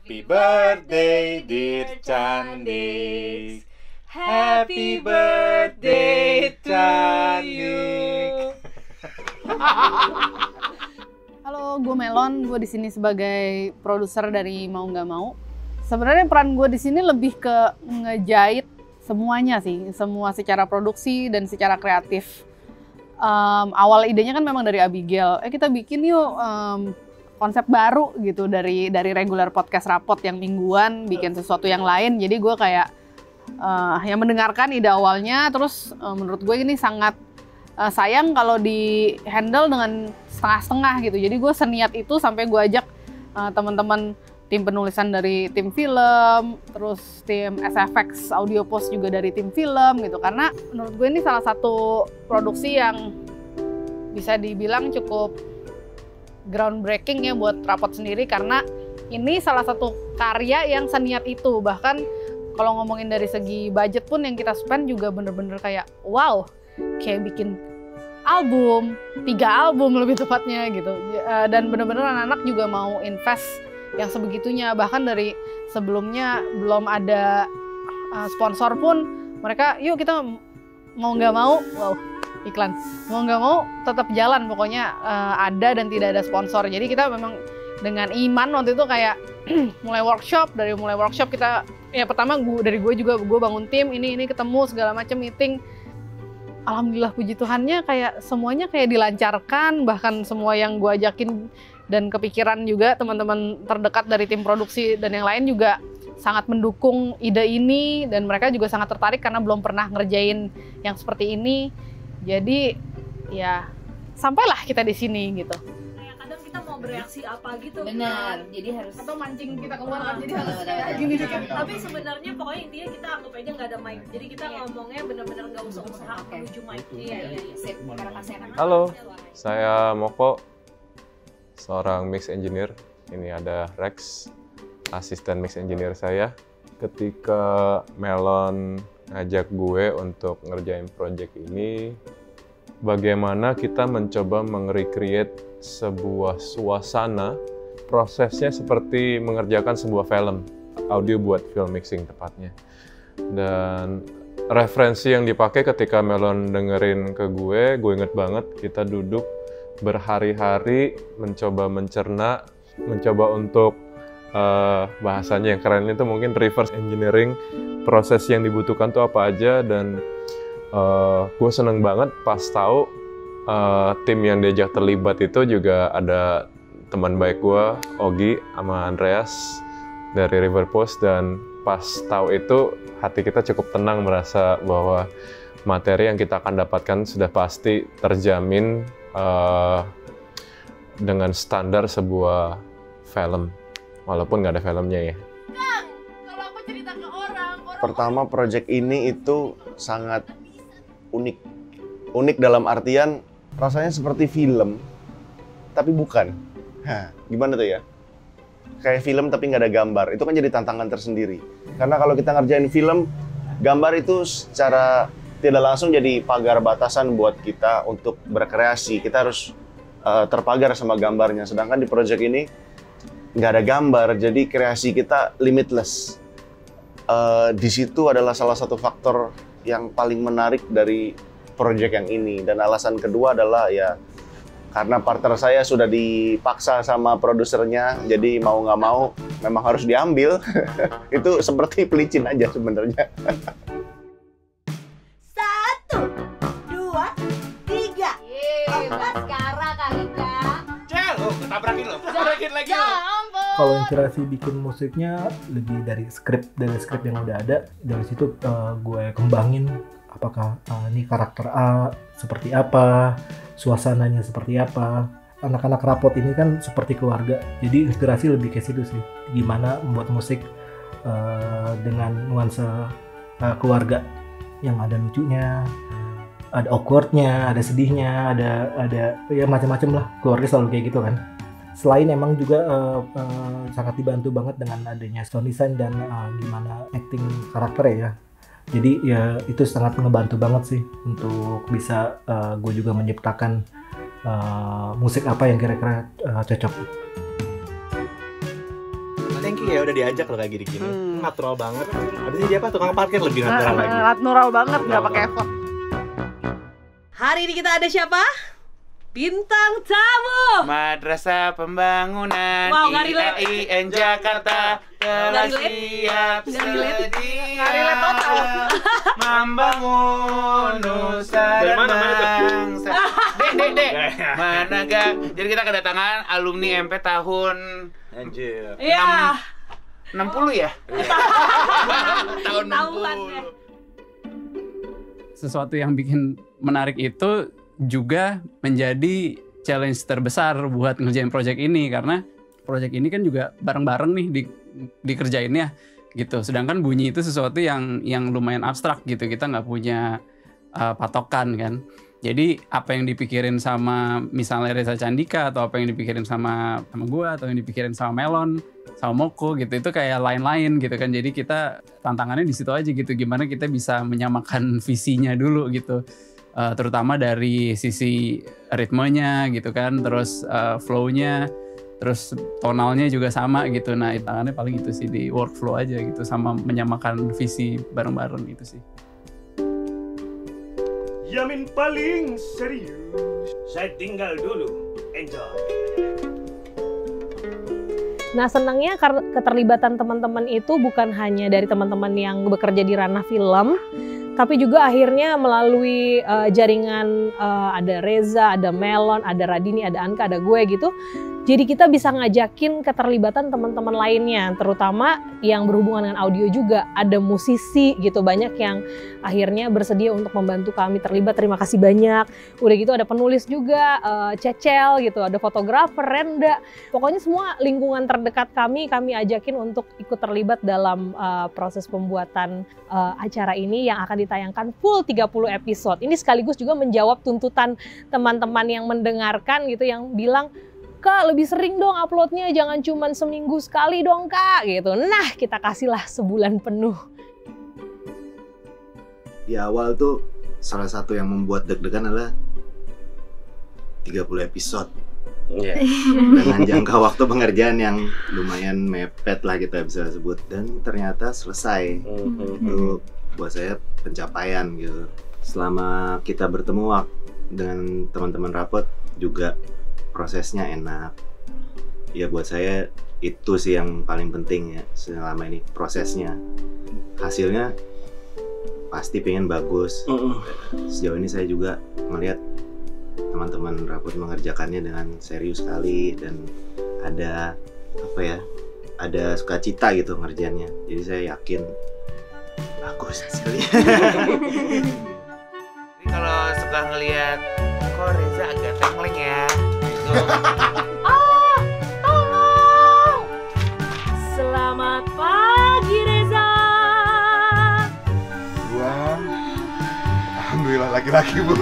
Happy birthday dear Candik. Happy birthday Candik. Halo, gue Melon. Gue di sini sebagai produser dari Mau Nggak Mau. Sebenarnya peran gue di sini lebih ke ngejahit semuanya sih, semua secara produksi dan secara kreatif. Awal idenya kan memang dari Abigail. Kita bikin yuk konsep baru gitu dari regular podcast rapot yang mingguan, bikin sesuatu yang lain. Jadi gue kayak yang mendengarkan ide awalnya, terus menurut gue ini sangat sayang kalau di handle dengan setengah-setengah gitu. Jadi gue seniat itu sampai gue ajak teman-teman tim penulisan dari tim film, terus tim SFX Audio Post juga dari tim film gitu. Karena menurut gue ini salah satu produksi yang bisa dibilang cukup groundbreaking ya buat rapot sendiri, karena ini salah satu karya yang seniat itu. Bahkan kalau ngomongin dari segi budget pun yang kita spend juga bener-bener kayak wow, kayak bikin album, 3 album lebih tepatnya gitu. Dan bener-bener anak-anak juga mau invest yang sebegitunya. Bahkan dari sebelumnya belum ada sponsor pun mereka, yuk kita mau nggak mau, wow, iklan, mau nggak mau tetap jalan, pokoknya ada dan tidak ada sponsor. Jadi kita memang dengan iman waktu itu kayak mulai workshop kita ya pertama dari gue juga, gue bangun tim ini ketemu segala macam meeting. Alhamdulillah puji Tuhannya kayak semuanya kayak dilancarkan, bahkan semua yang gue ajakin dan kepikiran juga teman-teman terdekat dari tim produksi dan yang lain juga sangat mendukung ide ini, dan mereka juga sangat tertarik karena belum pernah ngerjain yang seperti ini. Jadi ya sampailah kita di sini gitu. Kayak kadang kita mau bereaksi apa gitu. Benar, jadi harus atau mancing kita keluar kan, jadi harus benar. gini dikit. Tapi sebenarnya pokoknya intinya kita anggap aja nggak ada mic. Jadi kita ngomongnya benar-benar nggak usah usaha menuju mic. Iya. Sip, karena kasih anak. Halo, saya Moko, seorang mix engineer. Ini ada Rex, asisten mix engineer saya. Ketika Melon ngajak gue untuk ngerjain project ini, bagaimana kita mencoba meng-recreate sebuah suasana, prosesnya seperti mengerjakan sebuah film, audio buat film mixing tepatnya. Dan referensi yang dipakai ketika Melon dengerin ke gue inget banget, kita duduk berhari-hari mencoba mencerna, mencoba untuk bahasanya yang keren itu mungkin reverse engineering, proses yang dibutuhkan tuh apa aja. Dan gue seneng banget pas tahu tim yang diajak terlibat itu juga ada teman baik gue, Ogi sama Andreas dari River Post. Dan pas tahu itu hati kita cukup tenang, merasa bahwa materi yang kita akan dapatkan sudah pasti terjamin dengan standar sebuah film, walaupun nggak ada filmnya ya. Kalau aku cerita ke orang Pertama, project ini itu sangat unik. Unik dalam artian rasanya seperti film, tapi bukan. Gimana tuh ya? Kayak film tapi nggak ada gambar. Itu kan jadi tantangan tersendiri. Karena kalau kita ngerjain film, gambar itu secara tidak langsung jadi pagar batasan buat kita untuk berkreasi. Kita harus terpagar sama gambarnya. Sedangkan di project ini nggak ada gambar, jadi kreasi kita limitless. Di situ adalah salah satu faktor yang paling menarik dari project yang ini. Dan alasan kedua adalah ya karena partner saya sudah dipaksa sama produsernya, jadi mau nggak mau memang harus diambil. Itu seperti pelicin aja sebenarnya. 1, 2, 3. Maskara kali Kak. Ketabrakin lagi lo. Kalau inspirasi bikin musiknya lebih dari skrip yang udah ada. Dari situ gue kembangin apakah ini karakter A seperti apa, suasananya seperti apa. Anak-anak rapot ini kan seperti keluarga, jadi inspirasi lebih ke situ sih. Gimana membuat musik dengan nuansa keluarga yang ada lucunya, ada awkwardnya, ada sedihnya, ada ya macam-macam lah. Keluarga selalu kayak gitu kan. Selain emang juga sangat dibantu banget dengan adanya sound design dan gimana acting karakter ya. Jadi ya itu sangat ngebantu banget sih untuk bisa gue juga menciptakan musik apa yang kira-kira cocok. Thank you ya udah diajak lo kayak gini-gini. Natural banget. Habisnya dia apa? Tukang parkir lebih natural lagi. Natural banget, nggak pakai effort. Hari ini kita ada siapa? Bintang tamu. Madrasah Pembangunan Wow, nggak relate. IAIN Jakarta telah Nggak relate. siap Nggak relate. sedia Nggak relate total. membangun nusa Dari dan mana tuh? bangsa. Dek, mana gak? Jadi kita kedatangan alumni MP tahun Anjir. Iya. 60 ya? Tahun Tahuan ya. 60. Sesuatu yang bikin menarik itu juga menjadi challenge terbesar buat ngerjain project ini, karena project ini kan juga bareng-bareng nih dikerjainnya gitu. Sedangkan bunyi itu sesuatu yang lumayan abstrak gitu, kita nggak punya patokan kan. Jadi apa yang dipikirin sama misalnya Reza Candika, atau apa yang dipikirin sama gua, atau yang dipikirin sama Melon, sama Moko gitu, itu kayak lain-lain gitu kan. Jadi kita tantangannya di situ aja gitu, gimana kita bisa menyamakan visinya dulu gitu. Terutama dari sisi ritmenya gitu kan, terus flow-nya, terus tonalnya juga sama gitu. Nah, tangannya paling itu sih, di workflow aja gitu, sama menyamakan visi bareng-bareng gitu sih. Yamin paling serius. Saya tinggal dulu. Enjoy. Nah, senangnya keterlibatan teman-teman itu bukan hanya dari teman-teman yang bekerja di ranah film, tapi juga akhirnya melalui jaringan ada Reza, ada Melon, ada Radini, ada Anka, ada gue gitu. Jadi kita bisa ngajakin keterlibatan teman-teman lainnya, terutama yang berhubungan dengan audio juga. Ada musisi gitu, banyak yang akhirnya bersedia untuk membantu kami terlibat. Terima kasih banyak. Udah gitu ada penulis juga, Cecel gitu, ada fotografer, Renda. Pokoknya semua lingkungan terdekat kami ajakin untuk ikut terlibat dalam proses pembuatan acara ini yang akan ditayangkan full 30 episode. Ini sekaligus juga menjawab tuntutan teman-teman yang mendengarkan gitu, yang bilang, Kak, lebih sering dong uploadnya, jangan cuma seminggu sekali dong Kak gitu. Nah, kita kasihlah sebulan penuh. Di awal tuh salah satu yang membuat deg-degan adalah 30 episode. Dengan jangka waktu pengerjaan yang lumayan mepet lah kita bisa sebut, dan ternyata selesai. Itu buat saya pencapaian gitu. Selama kita bertemu dengan teman-teman rapot juga prosesnya enak. Ya buat saya itu sih yang paling penting ya selama ini, prosesnya. Hasilnya pasti pengen bagus. Sejauh ini saya juga melihat teman-teman rapot mengerjakannya dengan serius sekali, dan ada apa ya, ada sukacita gitu ngerjainnya. Jadi saya yakin bagus hasilnya. Jadi kalau suka ngelihat kok Reza agak tengling ya. Tolong! Selamat pagi Reza. Gua alhamdulillah laki-laki, Bu.